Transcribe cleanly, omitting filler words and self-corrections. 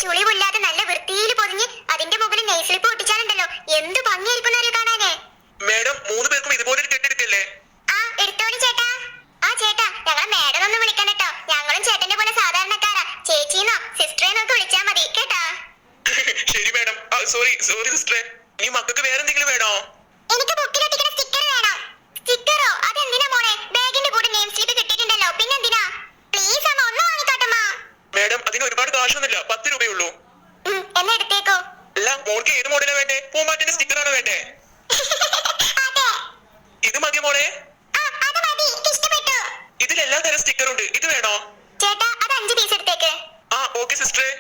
ചുളിവില്ലാതെ നല്ല വൃത്തിയിൽ പൊതിഞ്ഞ് അതിന്റെ മുകളിൽ നെയ് സ്ലിപ്പ് ഒട്ടിച്ചാലുണ്ടല്ലോ എന്ത് ഭംഗിയായിരിക്കും അറിയോ കാണാനേ. മേഡം 3 പേർക്കും ഇതുപോലെ ഒരു കെട്ടെടുക്കല്ലേ? ആ എടുത്തോളി ചേട്ടാ. ആ ചേട്ടാ ഞങ്ങളെ മേഡം ഒന്ന് വിളിക്കണം കേട്ടോ. ഞങ്ങളും ചേട്ടന്റെ പോലെ സാധാരണക്കാരാ. ചേച്ചീന്നോ സിസ്റ്ററേന്നോ ഒക്കെ വിളിച്ചാ മതി കേട്ടാ. ശരി മേഡം. സോറി സിസ്റ്ററെ. ഈ മക്കൾക്ക് വേറെ എന്തെങ്കിലും വേണോ? എനിക്ക് ബുക്കിലൊട്ടിക്കുന്ന സ്റ്റിക്കർ വേണം. സ്റ്റിക്കറോ? അതെന്തിനാ മോളെ? ബാഗിന്റെ കൂടെ നെയിം സ്ലിപ്പ് കിട്ടിയിട്ടുണ്ടല്ലോ, പിന്നെന്തിനാ? പ്ലീസ് അമ്മ ഒന്ന് വാങ്ങിക്കോട്ടമ്മ. മേഡം അതിന് ഒരുപാട് കാശൊന്നുമില്ല, 10 രൂപയുള്ളൂ. എന്നാ എടുത്തേക്കോ. അല്ല മോൾക്ക് ഏത് മോഡലാ വേണ്ടേ? പൂമ്പാറ്റിന്റെ സ്റ്റിക്കർ ആണോ വേണ്ടേ? അതെ. ഇത് മതി മോളെ. അത് മതി, ഇഷ്ടപ്പെട്ടു. ഇതിൽ എല്ലാ തരം സ്റ്റിക്കർ ഉണ്ട്. ഇത് വേണോ? ചേട്ടാ അത് 5 പീസ് എടുത്തേക്ക്. ഓക്കെ സിസ്റ്ററെ.